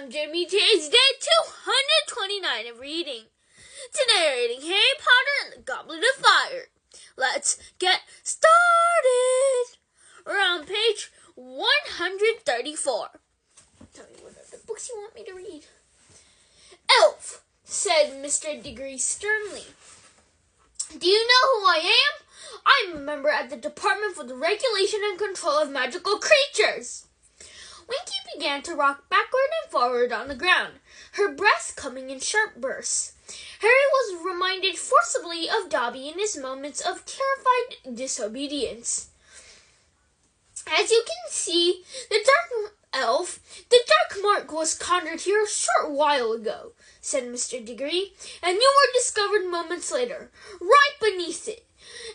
I'm Jimmy. Today's day 229 of reading. Today we're reading Harry Potter and the Goblet of Fire. Let's get started. We're on page 134. Tell me what other books you want me to read. Elf, said Mr. Diggory sternly. Do you know who I am? I'm a member at the Department for the Regulation and Control of Magical Creatures. Winky began to rock backward and forward on the ground, her breath coming in sharp bursts. Harry was reminded forcibly of Dobby in his moments of terrified disobedience. As you can see, the dark mark was conjured here a short while ago, said Mr. Diggory, and you were discovered moments later, right beneath it.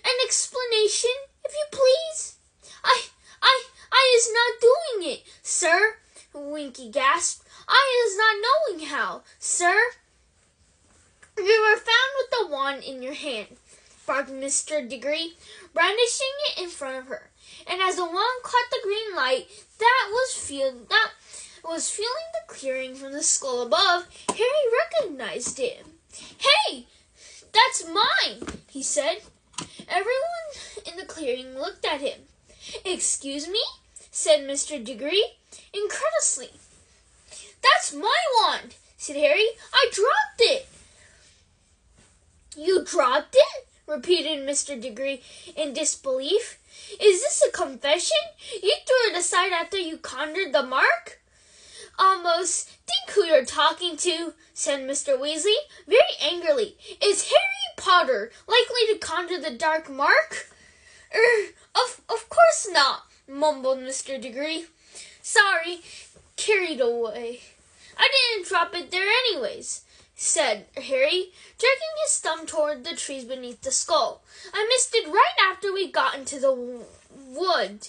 An explanation, if you please? I is not doing it, sir, Winky gasped. I is not knowing how, sir. You were found with the wand in your hand, barked Mr. Diggory, brandishing it in front of her. And as the wand caught the green light that was filling the clearing from the skull above, Harry recognized it. Hey, that's mine, he said. Everyone in the clearing looked at him. Excuse me? Said Mr. Diggory, incredulously. That's my wand, said Harry. I dropped it. You dropped it? Repeated Mr. Diggory in disbelief. Is this a confession? You threw it aside after you conjured the mark? Almost think who you're talking to, said Mr. Weasley, very angrily. Is Harry Potter likely to conjure the dark mark? Of course not, mumbled Mr. Diggory. Sorry, carried away. I didn't drop it there anyways, said Harry, jerking his thumb toward the trees beneath the skull. I missed it right after we got into the wood.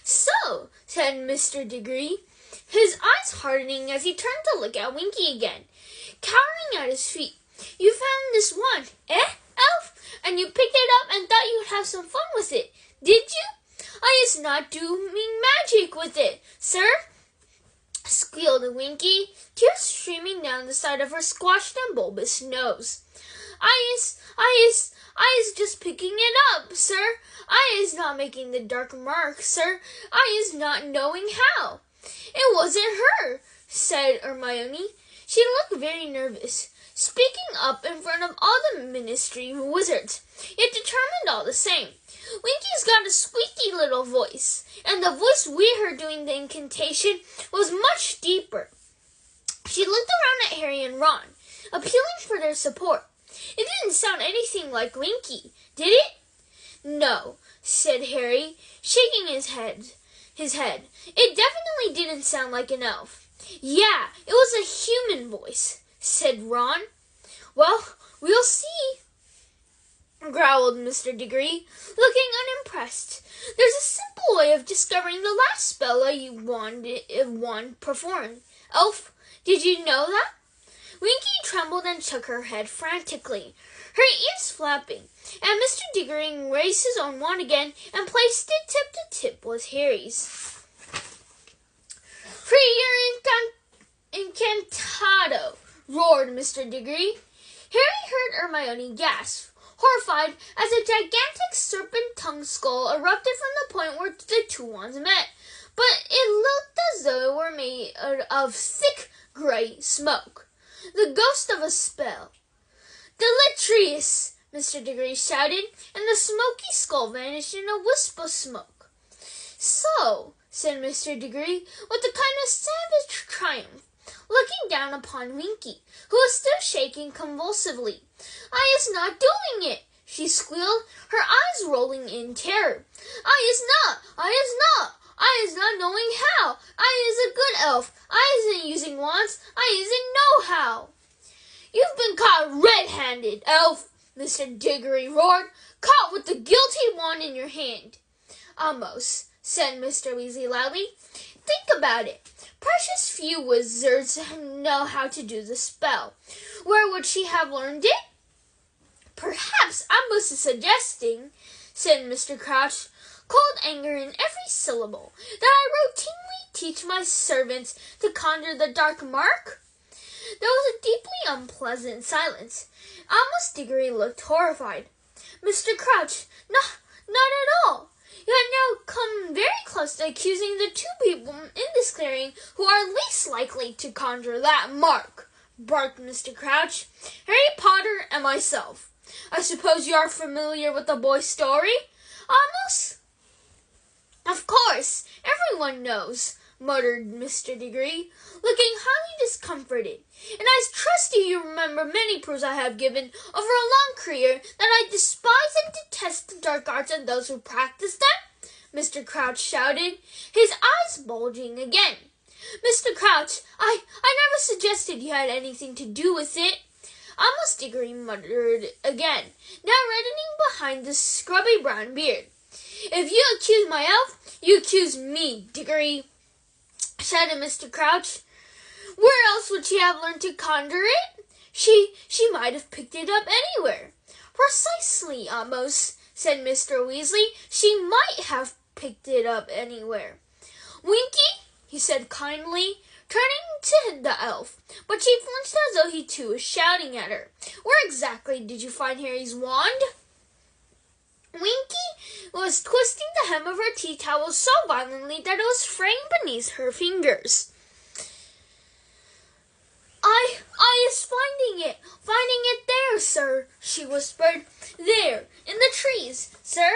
So, said Mr. Diggory, his eyes hardening as he turned to look at Winky again, cowering at his feet. You found this wand, Elf? And you picked it up and thought you'd have some fun with it, did you? I is not doing magic with it, sir, squealed Winky, tears streaming down the side of her squashed and bulbous nose. I is just picking it up, sir. I is not making the dark mark, sir. I is not knowing how. It wasn't her, said Hermione. She looked very nervous, speaking up in front of all the Ministry wizards, yet determined all the same. Winky's got a squeaky little voice, and the voice we heard doing the incantation was much deeper. She looked around at Harry and Ron, appealing for their support. It didn't sound anything like Winky, did it? No, said Harry, shaking his head. It definitely didn't sound like an elf. Yeah, it was a human voice, said Ron. Well, we'll see, growled Mr. Diggory, looking unimpressed. There's a simple way of discovering the last spell a wand performed. Elf, did you know that? Winky trembled and shook her head frantically, her ears flapping, and Mr. Diggory raised his own wand again and placed it tip to tip with Harry's. Free your incantado, roared Mr. Diggory. Harry heard Hermione gasp, horrified, as a gigantic serpent-tongued skull erupted from the point where the two wands met, but it looked as though it were made of thick gray smoke. The ghost of a spell. Deleterious, Mr. Diggory shouted, and the smoky skull vanished in a wisp of smoke. So, said Mr. Diggory, with a kind of savage triumph, looking down upon Winky, who was still shaking convulsively. I is not doing it, she squealed, her eyes rolling in terror. I is not knowing how. I is a good elf. I isn't using wands. I isn't know how. You've been caught red-handed, elf, Mr. Diggory roared, caught with the guilty wand in your hand. Almost, said Mr. Weasley loudly. Think about it. Precious few wizards know how to do the spell. Where would she have learned it? Perhaps Albus is suggesting, said Mr. Crouch, cold anger in every syllable, that I routinely teach my servants to conjure the dark mark? There was a deeply unpleasant silence. Amos Diggory looked horrified. Mr. Crouch, not at all. You had now come very close to accusing the two people in this clearing who are least likely to conjure that mark, barked Mr. Crouch. Harry Potter and myself. I suppose you are familiar with the boy's story? Amos? Of course, everyone knows, muttered Mr. Diggory, looking highly discomforted. And I trust you remember many proofs I have given over a long career that I despise and detest the dark arts and those who practice them, Mr. Crouch shouted, his eyes bulging again. Mr. Crouch, I never suggested you had anything to do with it. Amos Diggory muttered again, now reddening behind the scrubby brown beard. If you accuse my elf, you accuse me, Diggory, shouted Mr. Crouch. Where else would she have learned to conjure it? She might have picked it up anywhere. Precisely, Amos, said Mr. Weasley. She might have picked it up anywhere. Winky, he said kindly, turning to the elf, but she flinched as though he too was shouting at her. Where exactly did you find Harry's wand? Winky was twisting the hem of her tea towel so violently that it was fraying beneath her fingers. I is finding it there, sir, she whispered. There, in the trees, sir.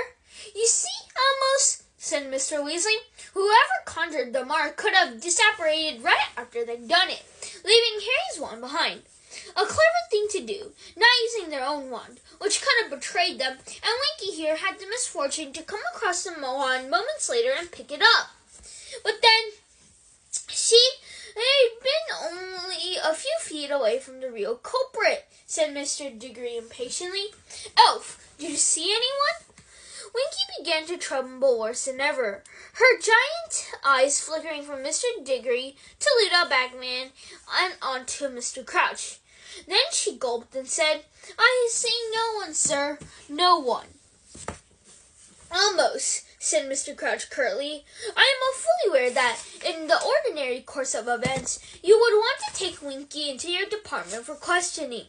You see, Amos, said Mr. Weasley, whoever conjured the mark could have disapparated right after they'd done it, leaving Harry's wand behind. A clever thing to do, not using their own wand, which could have betrayed them, and Winky here had the misfortune to come across the wand moments later and pick it up. But then, they'd been only a few feet away from the real culprit, said Mr. Diggory impatiently. Elf, did you see anyone? Winky began to tremble worse than ever, her giant eyes flickering from Mr. Diggory to Ludo Bagman and on to Mr. Crouch. Then she gulped and said, I see no one, sir, no one. Almost, said Mr. Crouch curtly. I am fully aware that, in the ordinary course of events, you would want to take Winky into your department for questioning.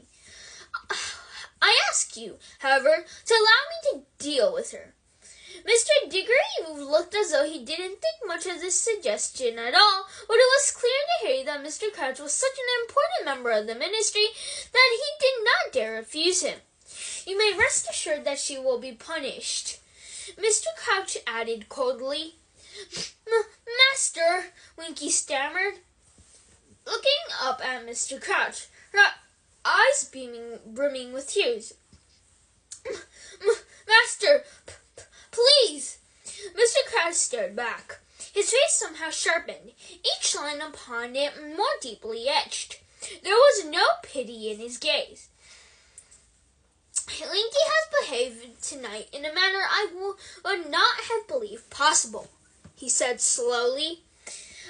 I ask you, however, to allow me to deal with her. Mr. Diggory looked as though he didn't think much of this suggestion at all, but it was clear to Harry that Mr. Crouch was such an important member of the ministry that he did not dare refuse him. You may rest assured that she will be punished, Mr. Crouch added coldly. Master, Winky stammered, looking up at Mr. Crouch, her eyes brimming with tears. Master, please! Mr. Crouch stared back. His face somehow sharpened, each line upon it more deeply etched. There was no pity in his gaze. Winky has behaved tonight in a manner I would not have believed possible, he said slowly.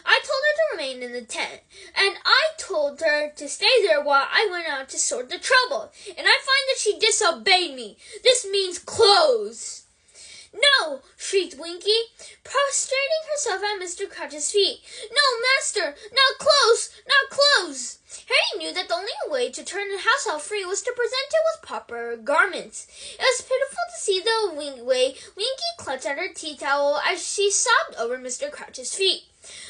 I told her to remain in the tent, and I told her to stay there while I went out to sort the trouble, and I find that she disobeyed me. This means close. No, shrieked Winky, prostrating herself at Mr. Crouch's feet. No, master, not close, not close. Harry knew that the only way to turn the house elf free was to present it with proper garments. It was pitiful to see the way Winky clutched at her tea towel as she sobbed over Mr. Crouch's feet.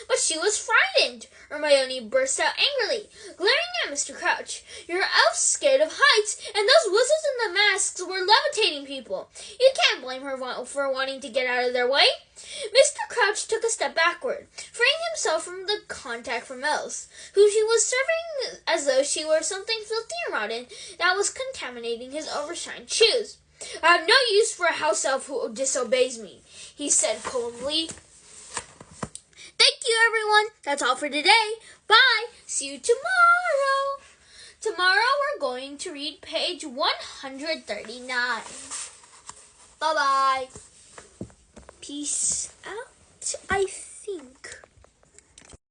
But she was frightened, Hermione burst out angrily, glaring at Mr. Crouch. Your elf's scared of heights, and those wizards in the masks were levitating people. You can't blame her for wanting to get out of their way. Mr. Crouch took a step backward, freeing himself from the contact from Elsa, who she was serving as though she were something filthy and rotten that was contaminating his overshined shoes. I have no use for a house elf who disobeys me, he said coldly. Thank you, everyone. That's all for today. Bye. See you tomorrow. Tomorrow we're going to read page 139. Bye-bye. Peace out, I think.